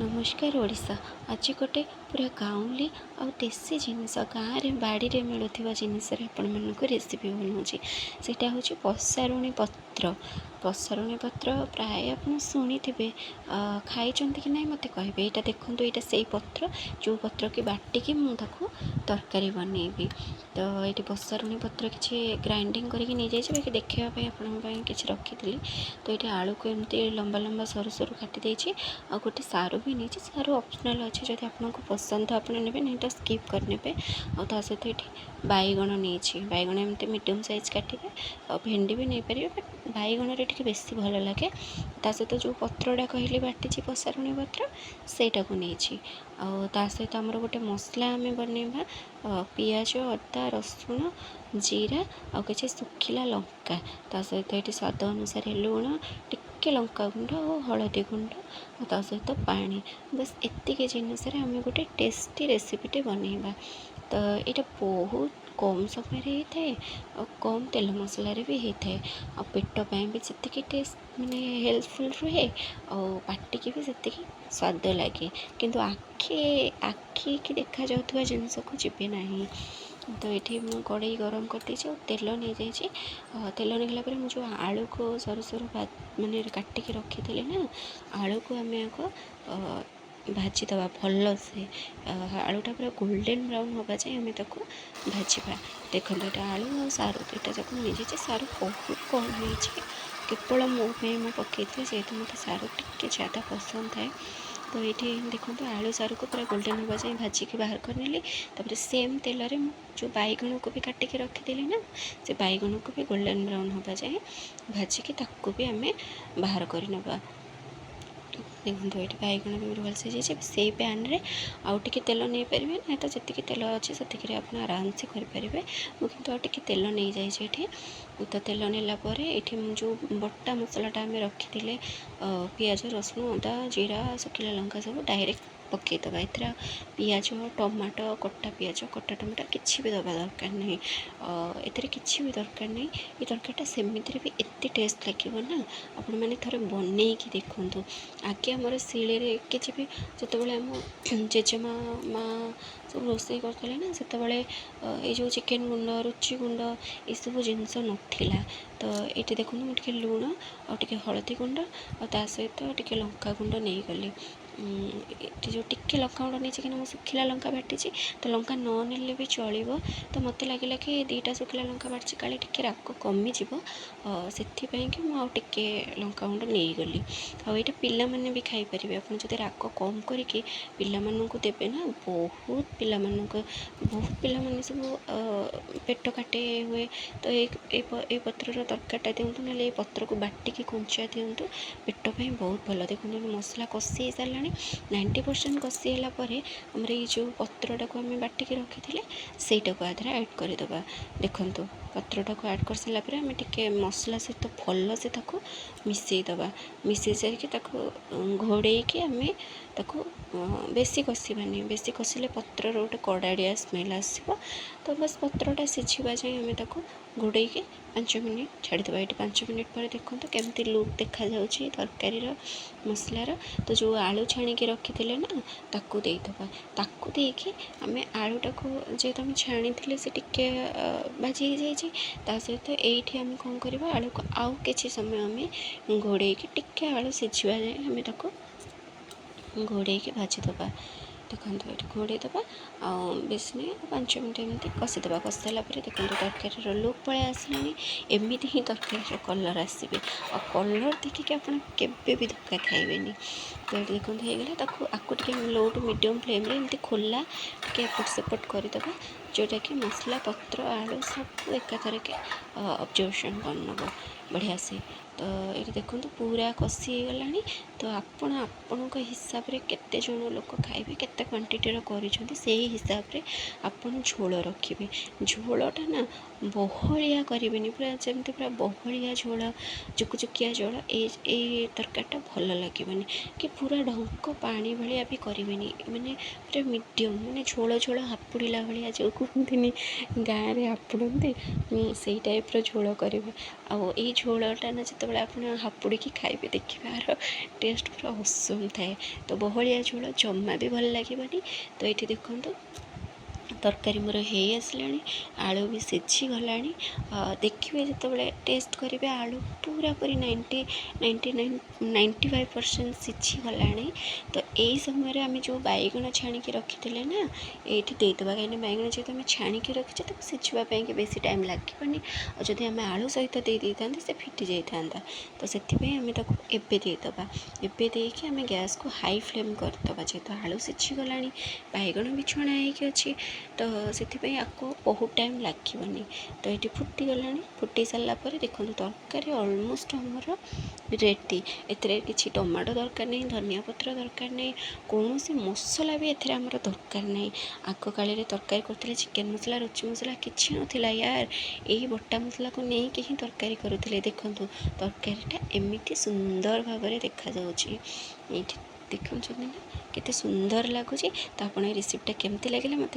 नमस्कार ओडिशा। आज गोटे पूरा गाँवली आ देसी जिनिस गाँव में बाड़ी में मिलुवा जिनिस आपण मानक रेसिपी बनाऊँगी। सेटा हूँ पसारुणी पत्र। पसारुणी पत्र प्राय आप शुणी थे खाई कि ना मत कहे। यहाँ देखो यहाँ से पत्र जो पत्र की बाटिकी मुझे तरकारी बनईबी। तो ये पसारुणी पत्र किसी ग्राइंडिंग करके जाइए देखापी आपण कि रखी। तो ये आलू को एमती लंबा लंबा सरू सरू काटी आ गोटे सारू भी नहीं। सारू ऑप्शनल अच्छे जब आपको पसंद आप ने नहीं तो स्किप करने आ सहित ये बैगण नहीं। बैगण एमती मीडियम साइज काटे और भेंडी भी नहीं पारे बट बैगण टे बेसी भल लगे। ता सहित जो पत्रटा कहली बाटी पसारुणी पत्र सेटा को नहीं। आ सहित आमर गोटे मसला आम बनवा पियाज अदा रसुण जीरा आ कि सुखिला लंका ता सहित ये स्वाद अनुसार लुण टिके लंका गुंड और हलदी गुंड ता सहित पानी बस एतिक जिनस आम गोटे टेस्टी रेसिपीटे बनइबा। तो ये बहुत कम समय और कम तेल मसलार भी होता है और पेट पाई भी से टेस्ट माने हेल्पफुल रुहे और पार्टी की भी से स्वाद लगे किंतु आखि की देखा जाउथुवा जिनस को जीवे ना। तो ये मुझे कड़े गरम कर दी तेल नहीं जाइए। तेल निकला पर मुझे आलू को सरू सरू माने काटिकी रखी ना आलू को आम आग भाजीदवा भल से आलूटा पूरा गोल्डन ब्राउन होगा जाए आम भाजवा। देखो यहाँ आलू और सारू दुईटा जाक नहीं जाइए। सारू बहुत कम नहीं केवल मो पकई से मत सारू टे ज़्यादा पसंद थाए। तो ये देखो आलू सारू को पूरा गोल्डन होगा जाए भाजिकी बाहर कर नेली। तापर सेम तेल जो बैगण को भी काटिकी रखीदेली ना से बैगण को भी गोल्डन ब्राउन होगा जाए भाजिकी ताकू भी आम बाहर कर नवा। देखो ये बैगण भी भलसे जाइए से पैन रे आउ टे तेल नहीं पारे ना तो जी तेल अच्छे से आप आराम से करेंगे। मुझे आगे तेल नहीं जाइए तो तेल नेलापर ये जो बटा मसलाटा आम रखी पियाज रसुण अदा जीरा सुखिला लंका सब डायरेक्ट पकईदबा। ये पियाज टमाटो कटा पियाज कटा टमाटो किसी भी दबा दरकार नहीं। एतिर किसी भी दरकार नहीं। ये तरकारीटा सेमिति भी एत टेस्ट लगे ना आपण मैंने थे बनई कि देखूँ। आगे आमर शिले किसी भी जो आम जेजेमा माँ सब रोषे करते ना से ये जो चिकेन गुंड रुचि गुंड ये सब जिनस नाला। तो ये देखो मुझे लुण और हलदी गुंड और सहित टे लंका गुंड नहीं गली। जो टिके लंका गुंड नहीं कि सुखिला लंका बाटी तो लंका न नेले भी चलो। तो मत लगे कि दुईटा सुखिला लंका बाटी काले टे राग कमिज से मुझे लंका गुंड नहीं गली। आईटा पिला माने भी खाई पारे आप राग कम करके पिलामानंकु देबे ना बहुत पिला माने सब पेट काटे हुए। तो ये पत्र तरकारीटा दिंतु ना ये पत्र को बाटिकी कंचा दिंतु पेट पाई बहुत भल। देखो मसला कषि सारा 90% कषिगला आमर ये जो पत्रटा को आम बाटिकी रखी सेटा को आधार ऐड करदे। देखो पत्रटा को ऐड कर सारापर आम टे मसला सहित भल से मिसईदबा। मिसई सारिकी घोड़े आम बेसी कषानी बेसी कषिले पत्र गोटे कड़ाड़िया स्मेल आसो। तो बस पत्रटा सीझा जाए आम घोड़े 5 मिनिट छाड़ीदे। ये 5 मिनिट पर देखो केमती लुक देखा जाउछि तरकारीर मसलार। तो जो आलू छाणिकी रखी ना ताकू देदबा। ताकू देकी आम आलूटा को जेहेतु आम छाणी से टिके भाजी जाइए ता सहित ये आम कौन करवा आलू को आउ किसी समय आम घोड़े टिके आलू सीझा जाए आम घोड़े भाजीदबा। देखो ये घोड़ेदबा बेस नहीं 5 मिनट एमती कषिदबा। कषि सारापर देखो तरकारी लुक पलि आसला एमती ही तरकारी कलर आसबे और कलर देखिए आप भी धोखा खाइबेनी। तो ये देखो होगा आपको टे लो टू मीडियम फ्लेम एमती खोला टे एपट सेपट करदे जोटा कि मसला पत्र आलू सब एकाथर के अब्जर्वेशन करनब बढ़िया से। तो ये देखो पूरा कषि गला। तो आपण हिसाब से केते जन लोक खाइबे केते क्वांटिटीर करिसेंती से हिसाब से आपण झोल रखिए। झोलटा ना बहलिया करेंगे पूरा जमती पूरा बहलिया झोल चुकुचुकिया झोल ये तरकारीटा भल लगे कि पूरा ढंक पानी भाया भी करेंगे माने पूरा मीडियम माने झोल झोल हापुड़ा भाया जो କୁହନ୍ତିନି ଗାଁରେ ହାପୁଡ଼ନ୍ତି, ସେଇ ଟାଇପ୍ର ଝୋଳ କରିବେ। ଆଉ ଏଇ ଝୋଳଟା ନା ଯେତେବେଳେ ଆପଣ ହାପୁଡ଼ିକି ଖାଇବେ ଦେଖିବେ ଆର ଟେଷ୍ଟ ପୁରା ଅସମ୍ ଥାଏ। ତ ବହଳିଆ ଝୋଳ ଜମା ବି ଭଲ ଲାଗିବନି। ତ ଏଇଠି ଦେଖନ୍ତୁ ତରକାରୀ ମୋର ହେଇ ଆସିଲାଣି, ଆଳୁ ବି ସିଝିଗଲାଣି। ଦେଖିବେ ଯେତେବେଳେ ଟେଷ୍ଟ କରିବେ ଆଳୁ ପୁରାପୁରି 95% ସିଝିଗଲାଣି। ତ ଏଇ ସମୟରେ ଆମେ ଯେଉଁ ବାଇଗଣ ଛାଣିକି ରଖିଥିଲେ ନା ଏଇଠି ଦେଇଦେବା, କାହିଁକିନା ବାଇଗଣ ଯେହେତୁ ଆମେ ଛାଣିକି ରଖିଛେ ତାକୁ ସିଝିବା ପାଇଁକି ବେଶୀ ଟାଇମ୍ ଲାଗିବନି। ଆଉ ଯଦି ଆମେ ଆଳୁ ସହିତ ଦେଇଥାନ୍ତେ ସେ ଫିଟି ଯାଇଥାନ୍ତା। ତ ସେଥିପାଇଁ ଆମେ ତାକୁ ଏବେ ଦେଇଦେବା। ଏବେ ଦେଇକି ଆମେ ଗ୍ୟାସ୍କୁ ହାଇ ଫ୍ଲେମ୍ କରିଦେବା। ଯେହେତୁ ଆଳୁ ସିଝିଗଲାଣି, ବାଇଗଣ ବି ଛଣା ହେଇକି ଅଛି, ତ ସେଥିପାଇଁ ଆକୁ ବହୁତ ଟାଇମ୍ ଲାଗିବନି। ତ ଏଇଠି ଫୁଟିଗଲାଣି। ଫୁଟି ସାରିଲା ପରେ ଦେଖନ୍ତୁ ତରକାରୀ ଅଲମୋଷ୍ଟ ଆମର ରେଡ଼ି। ଏଥିରେ କିଛି ଟମାଟୋ ଦରକାର ନାହିଁ, ଧନିଆ ପତ୍ର ଦରକାର ନାହିଁ, କୌଣସି ମସଲା ବି ଏଥିରେ ଆମର ଦରକାର ନାହିଁ। ଆଗକାଳରେ ତରକାରୀ କରୁଥିଲେ ଚିକେନ୍ ମସଲା, ରୁଚି ମସଲା କିଛି ନଥିଲା ୟାର। ଏଇ ବଟା ମସଲାକୁ ନେଇକି ହିଁ ତରକାରୀ କରୁଥିଲେ। ଦେଖନ୍ତୁ ତରକାରୀଟା ଏମିତି ସୁନ୍ଦର ଭାବରେ ଦେଖାଯାଉଛି। ଏଇଠି ଦେଖୁଛନ୍ତି ନା କେତେ ସୁନ୍ଦର ଲାଗୁଛି। ତ ଆପଣ ଏ ରେସିପିଟା କେମିତି ଲାଗିଲା ମୋତେ